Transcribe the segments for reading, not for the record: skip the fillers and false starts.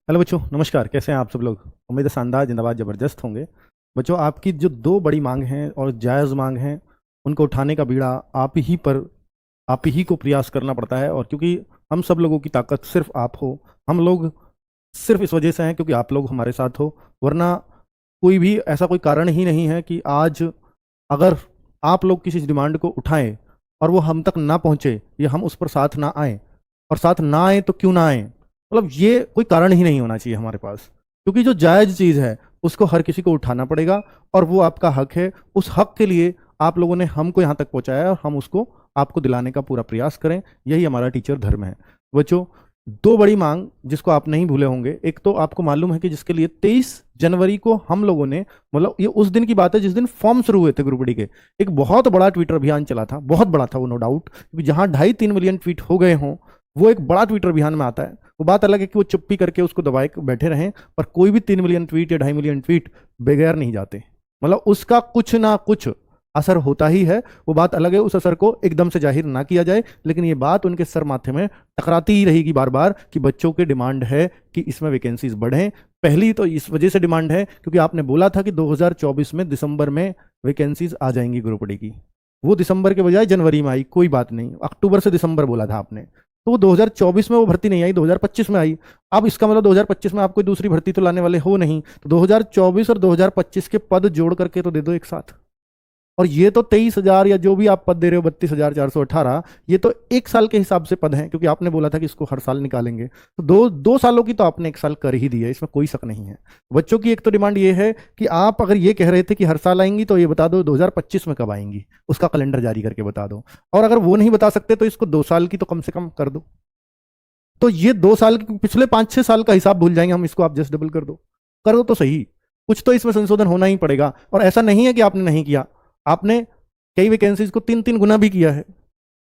Hello बच्चों, नमस्कार। कैसे हैं आप सब लोग? उम्मीद है शानदार, जिंदाबाद, ज़बरदस्त होंगे। बच्चों, आपकी जो दो बड़ी मांग हैं और जायज़ मांग हैं, उनको उठाने का बीड़ा आप ही को प्रयास करना पड़ता है। और क्योंकि हम सब लोगों की ताकत सिर्फ आप हो, हम लोग सिर्फ इस वजह से हैं क्योंकि आप लोग हमारे साथ हो। वरना कोई भी ऐसा कोई कारण ही नहीं है कि आज अगर आप लोग किसी डिमांड को उठाएं और वो हम तक ना पहुंचे या हम उस पर साथ ना आए, और साथ ना आए तो क्यों ना आए, मतलब ये कोई कारण ही नहीं होना चाहिए हमारे पास। क्योंकि जो जायज़ चीज़ है उसको हर किसी को उठाना पड़ेगा, और वो आपका हक है। उस हक के लिए आप लोगों ने हमको यहाँ तक पहुँचाया है और हम उसको आपको दिलाने का पूरा प्रयास करें। यही हमारा टीचर धर्म है। बच्चों, दो बड़ी मांग जिसको आप नहीं भूले होंगे। एक तो आपको मालूम है कि जिसके लिए 23 जनवरी को हम लोगों ने, मतलब ये उस दिन की बात है जिस दिन फॉर्म शुरू हुए थे ग्रुप डी के, एक बहुत बड़ा ट्विटर अभियान चला था। बहुत बड़ा था वो, नो डाउट, क्योंकि जहां 2.5-3 मिलियन ट्वीट हो गए हों वो एक बड़ा ट्विटर अभियान में आता है। वो बात अलग है कि वो चुप्पी करके उसको दबाए बैठे रहें, पर कोई भी 3 मिलियन ट्वीट या 2.5 मिलियन ट्वीट बगैर नहीं जाते। मतलब उसका कुछ ना कुछ असर होता ही है। वो बात अलग है, उस असर को एकदम से जाहिर ना किया जाए, लेकिन ये बात उनके सर माथे में टकराती ही रहेगी बार बार कि बच्चों की डिमांड है कि इसमें वैकेंसीज बढ़ें। पहली तो इस वजह से डिमांड है क्योंकि आपने बोला था कि 2024 में दिसंबर में वैकेंसीज आ जाएंगी ग्रुप डी की। वो दिसंबर के बजाय जनवरी में आई, कोई बात नहीं, अक्टूबर से दिसंबर बोला था आपने। तो वो 2024 में वो भर्ती नहीं आई, 2025 में आई। अब इसका मतलब 2025 में आप कोई दूसरी भर्ती तो लाने वाले हो नहीं, तो 2024 और 2025 के पद जोड़ करके तो दे दो एक साथ। और ये तो 23,000 या जो भी आप पद दे रहे हो, 32,418, ये तो एक साल के हिसाब से पद हैं, क्योंकि आपने बोला था कि इसको हर साल निकालेंगे। तो दो दो सालों की तो आपने एक साल कर ही दी है, इसमें कोई शक नहीं है। बच्चों की एक तो डिमांड ये है कि आप अगर ये कह रहे थे कि हर साल आएंगी, तो ये बता दो 2025 में कब आएंगी, उसका कैलेंडर जारी करके बता दो। और अगर वो नहीं बता सकते तो इसको 2 साल की तो कम से कम कर दो। तो ये 2 साल पिछले 5-6 साल का हिसाब भूल जाएंगे हम, इसको आप जस्ट डबल कर दो तो सही। कुछ तो इसमें संशोधन होना ही पड़ेगा। और ऐसा नहीं है कि आपने नहीं किया, आपने कई वैकेंसीज को 3-3 गुना भी किया है।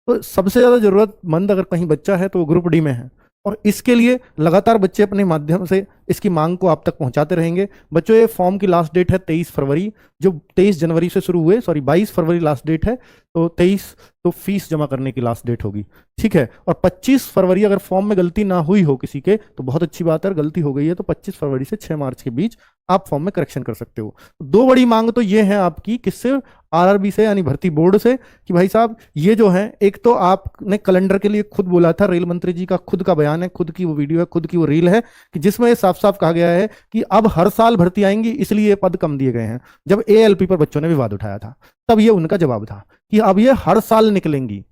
तो सबसे ज्यादा जरूरतमंद अगर कहीं बच्चा है तो वो ग्रुप डी में है, और इसके लिए लगातार बच्चे अपने माध्यम से इसकी मांग को आप तक पहुंचाते रहेंगे। बच्चों, ये फॉर्म की लास्ट डेट है 23 फरवरी, जो 23 जनवरी से शुरू हुए, सॉरी 22 फरवरी लास्ट डेट है, तो 23 तो फीस जमा करने की लास्ट डेट होगी। ठीक है। और 25 फरवरी अगर फॉर्म में गलती ना हुई हो किसी के तो बहुत अच्छी बात है, गलती हो गई है तो 25 फरवरी से 6 मार्च के बीच आप फॉर्म में करेक्शन कर सकते हो। दो बड़ी मांग तो ये है आपकी, किससे? आरआरबी से, यानी भर्ती बोर्ड से, कि भाई साहब ये जो है, एक तो आपने कैलेंडर के लिए खुद बोला था, रेल मंत्री जी का खुद का बयान है, खुद की वो वीडियो है, खुद की वो रील है, कि जिसमें साफ साफ कहा गया है कि अब हर साल भर्ती आएंगी, इसलिए पद कम दिए गए हैं। जब एएलपी पर बच्चों ने विवाद उठाया था तब ये उनका जवाब था कि अब ये हर साल निकलेंगी,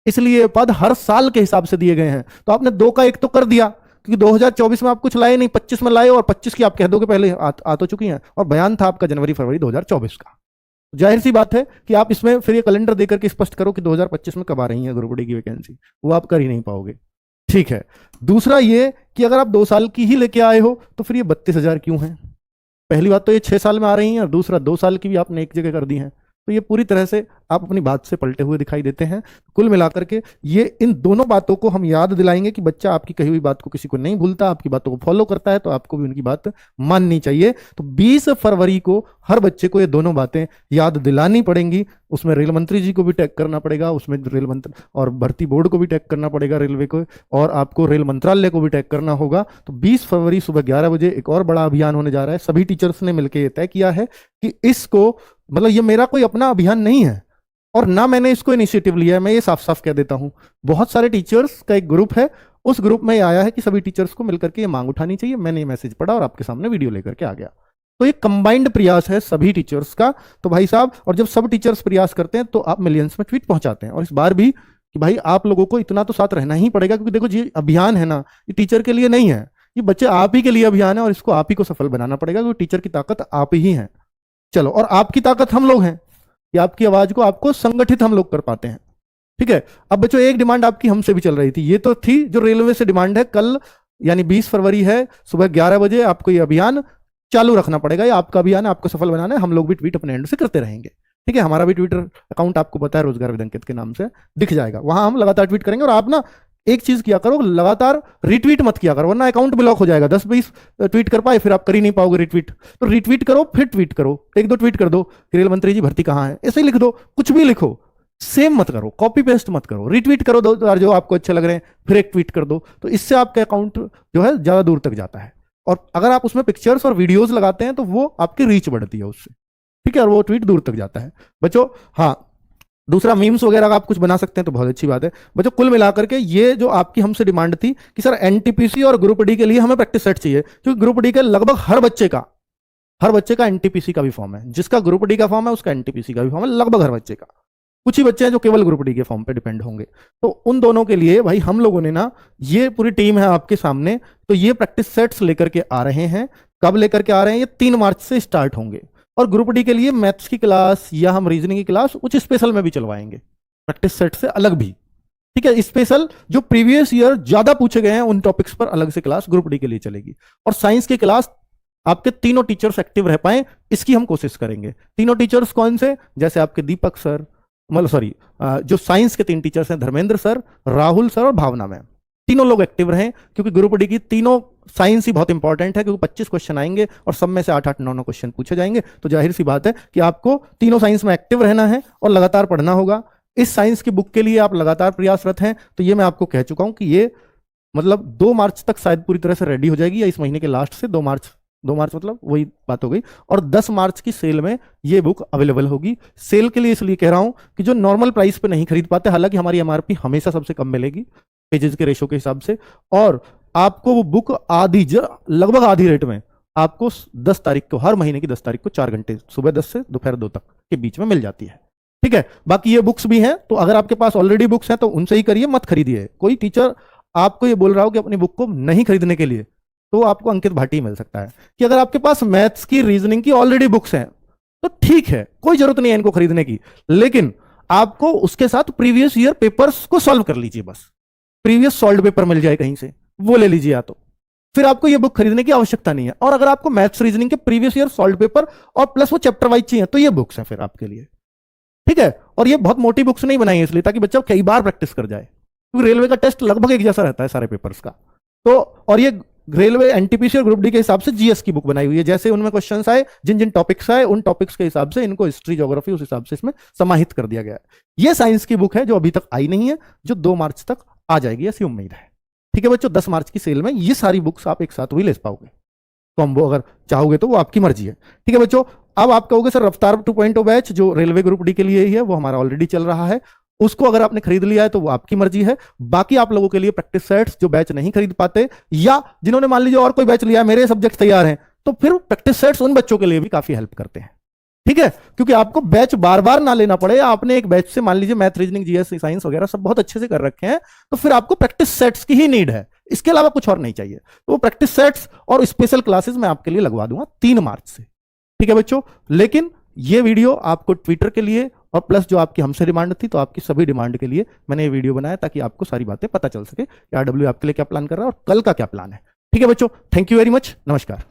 इसलिए पद हर साल के हिसाब से दिए गए हैं। तो आपने दो का एक तो कर दिया, क्योंकि 2024 में आप कुछ लाए नहीं, 25 में लाए, और 25 की आप कह दोगे पहले आ तो चुकी हैं, और बयान था आपका जनवरी फरवरी 2024 का। जाहिर सी बात है कि आप इसमें फिर ये कैलेंडर देकर के स्पष्ट करो कि 2025 में कब आ रही है ग्रुप डी की वैकेंसी, वो आप कर ही नहीं पाओगे। ठीक है। दूसरा ये कि अगर आप 2 साल की ही लेके आए हो तो फिर ये 32,000 क्यों है? पहली बात तो ये 6 साल में आ रही हैं, और दूसरा 2 साल की भी आपने एक जगह कर दी हैं। तो ये पूरी तरह से आप अपनी बात से पलटे हुए दिखाई देते हैं। कुल मिलाकर के ये इन दोनों बातों को हम याद दिलाएंगे कि बच्चा आपकी कही हुई बात को किसी को नहीं भूलता, आपकी बातों को फॉलो करता है, तो आपको भी उनकी बात माननी चाहिए। तो 20 फरवरी को हर बच्चे को ये दोनों बातें याद दिलानी पड़ेंगी। उसमें रेल मंत्री जी को भी टैग करना पड़ेगा, उसमें रेल मंत्री और भर्ती बोर्ड को भी टैग करना पड़ेगा, रेलवे को, और आपको रेल मंत्रालय को भी टैग करना होगा। तो 20 फरवरी सुबह 11 बजे एक और बड़ा अभियान होने जा रहा है। सभी टीचर्स ने मिलकर यह तय किया है कि इसको, मतलब ये मेरा कोई अपना अभियान नहीं है, और ना मैंने इसको इनिशिएटिव लिया है, मैं ये साफ साफ कह देता हूं। बहुत सारे टीचर्स का एक ग्रुप है, उस ग्रुप में आया है कि सभी टीचर्स को मिलकर के ये मांग उठानी चाहिए। मैंने ये मैसेज पढ़ा और आपके सामने वीडियो लेकर के आ गया। तो ये कंबाइंड प्रयास है सभी टीचर्स का। तो भाई साहब, और जब सब टीचर्स प्रयास करते हैं तो आप मिलियंस में ट्वीट पहुंचाते हैं। और इस बार भी कि भाई आप लोगों को इतना तो साथ रहना ही पड़ेगा, क्योंकि देखो ये अभियान है ना, ये टीचर के लिए नहीं है, ये बच्चे आप ही के लिए अभियान है, और इसको आप ही को सफल बनाना पड़ेगा, क्योंकि टीचर की ताकत आप ही है। चलो, और आपकी ताकत हम लोग हैं कि आपकी आवाज को आपको संगठित हम लोग कर पाते हैं। ठीक है। अब बच्चों, एक डिमांड आपकी हमसे भी चल रही थी, ये तो थी जो रेलवे से डिमांड है। कल यानी 20 फरवरी है, सुबह 11 बजे आपको ये अभियान चालू रखना पड़ेगा। ये आपका अभियान है, आपको सफल बनाना है। हम लोग भी ट्वीट अपने एंड से करते रहेंगे। ठीक है। हमारा भी ट्विटर अकाउंट आपको पता है, रोजगार विद अंकित के नाम से दिख जाएगा, वहां हम लगातार ट्वीट करेंगे। और आप ना एक चीज किया करो, लगातार रिट्वीट मत किया करो, वरना अकाउंट ब्लॉक हो जाएगा। 10-20 ट्वीट कर पाए फिर आप कर ही नहीं पाओगे रिट्वीट। तो रिट्वीट करो, फिर ट्वीट करो, एक दो ट्वीट कर दो कि रेल मंत्री जी भर्ती कहां है, ऐसे ही लिख दो, कुछ भी लिखो, सेम मत करो, कॉपी पेस्ट मत करो, रिट्वीट करो 2 बार जो आपको अच्छे लग रहे हैं, फिर एक ट्वीट कर दो। तो इससे आपका अकाउंट जो है ज्यादा दूर तक जाता है। और अगर आप उसमें पिक्चर्स और वीडियोस लगाते हैं तो वो आपकी रीच बढ़ती है उससे, ठीक है, और वो ट्वीट दूर तक जाता है बच्चों। हाँ, दूसरा मीम्स वगैरह का आप कुछ बना सकते हैं तो बहुत अच्छी बात है बच्चों। कुल मिलाकर के ये जो आपकी हमसे डिमांड थी कि सर एनटीपीसी और ग्रुप डी के लिए हमें प्रैक्टिस सेट चाहिए, क्योंकि ग्रुप डी के लगभग हर बच्चे का एनटीपीसी का भी फॉर्म है, जिसका ग्रुप डी का फॉर्म है उसका एनटीपीसी का भी फॉर्म है, लगभग हर बच्चे का। कुछ ही बच्चे हैं जो केवल ग्रुप डी के फॉर्म पे डिपेंड होंगे। तो उन दोनों के लिए भाई हम लोगों ने ना, ये पूरी टीम है आपके सामने, तो ये प्रैक्टिस सेट्स लेकर के आ रहे हैं। कब लेकर के आ रहे हैं? ये 3 मार्च से स्टार्ट होंगे। और ग्रुप डी के लिए मैथ्स की क्लास या हम रीजनिंग की क्लास कुछ स्पेशल में भी चलवाएंगे, प्रैक्टिस सेट से अलग भी, ठीक है। स्पेशल जो प्रीवियस ईयर ज्यादा पूछे गए हैं उन टॉपिक्स पर अलग से क्लास ग्रुप डी के लिए चलेगी। और साइंस की क्लास आपके तीनों टीचर्स एक्टिव रह पाए इसकी हम कोशिश करेंगे। तीनों टीचर्स कौन से? जैसे आपके दीपक सर, मतलब सॉरी, जो साइंस के 3 टीचर्स हैं, धर्मेंद्र सर, राहुल सर और भावना मैम, तीनों लोग एक्टिव रहें, क्योंकि ग्रुप डी की तीनों साइंस ही बहुत इंपॉर्टेंट है, क्योंकि 25 क्वेश्चन आएंगे और सब में से 8-8, 9-9 क्वेश्चन पूछे जाएंगे। तो जाहिर सी बात है कि आपको तीनों साइंस में एक्टिव रहना है और लगातार पढ़ना होगा। इस साइंस की बुक के लिए आप लगातार प्रयासरत हैं, तो ये मैं आपको कह चुका हूं कि ये मतलब 2 मार्च तक शायद पूरी तरह से रेडी हो जाएगी, या इस महीने के लास्ट से 2 मार्च मतलब वही बात हो गई। और 10 मार्च की सेल में ये बुक अवेलेबल होगी। सेल के लिए इसलिए कह रहा हूं कि जो नॉर्मल प्राइस पे नहीं खरीद पाते, हालांकि हमारी एमआरपी हमेशा सबसे कम मिलेगी पेजेस के रेशो के हिसाब से, और आपको वो बुक लगभग आधी रेट में आपको 10 तारीख को, हर महीने की 10 तारीख को 4 घंटे, सुबह 10 से दोपहर 2 तक के बीच में मिल जाती है, ठीक है। बाकी ये बुक्स भी हैं, तो अगर आपके पास ऑलरेडी बुक्स हैं तो उनसे ही करिए, मत खरीदिए। कोई टीचर आपको ये बोल रहा हो कि अपनी बुक को नहीं खरीदने के लिए, तो आपको अंकित भाटी मिल सकता है कि अगर आपके पास मैथ्स की, रीजनिंग की ऑलरेडी बुक्स हैं तो ठीक है, कोई जरूरत नहीं है इनको खरीदने की, लेकिन आपको उसके साथ प्रीवियस ईयर पेपर्स को सॉल्व कर लीजिए। बस प्रीवियस सॉल्व पेपर मिल जाए कहीं से, वो ले लीजिए, या तो फिर आपको ये बुक खरीदने की आवश्यकता नहीं है। और अगर आपको मैथ्स रीजनिंग के प्रीवियस ईयर सॉल्व पेपर और प्लस वो चैप्टर वाइज चाहिए तो ये बुक्स हैं फिर आपके लिए, ठीक है। और ये बहुत मोटी बुक्स नहीं बनाई है इसलिए ताकि बच्चा कई बार प्रैक्टिस कर जाए, क्योंकि रेलवे का टेस्ट लगभग एक जैसा रहता है सारे पेपर्स का। तो और ये रेलवे एनटीपीसी और ग्रुप डी के हिसाब से जीएस की बुक बनाई हुई है, जैसे उनमें क्वेश्चंस आए, जिन जिन टॉपिक्स आए उन टॉपिक्स के हिसाब से इनको हिस्ट्री, ज्योग्राफी उस हिसाब से इसमें समाहित कर दिया गया है। ये साइंस की बुक है जो अभी तक आई नहीं है, जो 2 मार्च तक आ जाएगी ऐसी उम्मीद है, ठीक है बच्चों। 10 मार्च की सेल में ये सारी बुक्स आप एक साथ भी ले पाओगे, तो हम वो अगर चाहोगे तो वो आपकी मर्जी है, ठीक है बच्चों। अब आप कहोगे सर रफ्तार 2.0 बैच जो रेलवे ग्रुप डी के लिए ही है वो हमारा ऑलरेडी चल रहा है, उसको अगर आपने खरीद लिया है तो वो आपकी मर्जी है। बाकी आप लोगों के लिए प्रैक्टिस सेट्स, जो बैच नहीं खरीद पाते या जिन्होंने मान लीजिए और कोई बैच लिया है, मेरे सब्जेक्ट तैयार हैं, तो फिर प्रैक्टिस सेट्स उन बच्चों के लिए भी काफी हेल्प करते हैं, ठीक है। क्योंकि आपको बैच बार बार ना लेना पड़े, आपने एक बैच से मान लीजिए मैथ, रीजनिंग, जीएस, साइंस वगैरह सब बहुत अच्छे से कर रखे हैं, तो फिर आपको प्रैक्टिस सेट्स की ही नीड है, इसके अलावा कुछ और नहीं चाहिए। तो वो प्रैक्टिस सेट्स और स्पेशल क्लासेस मैं आपके लिए लगवा दूंगा 3 मार्च से, ठीक है बच्चों। लेकिन ये वीडियो आपको ट्विटर के लिए और प्लस जो आपकी हमसे डिमांड थी, तो आपकी सभी डिमांड के लिए मैंने ये वीडियो बनाया ताकि आपको सारी बातें पता चल सके कि आरडब्ल्यू आपके लिए क्या प्लान कर रहा है और कल का क्या प्लान है, ठीक है बच्चों। थैंक यू वेरी मच, नमस्कार।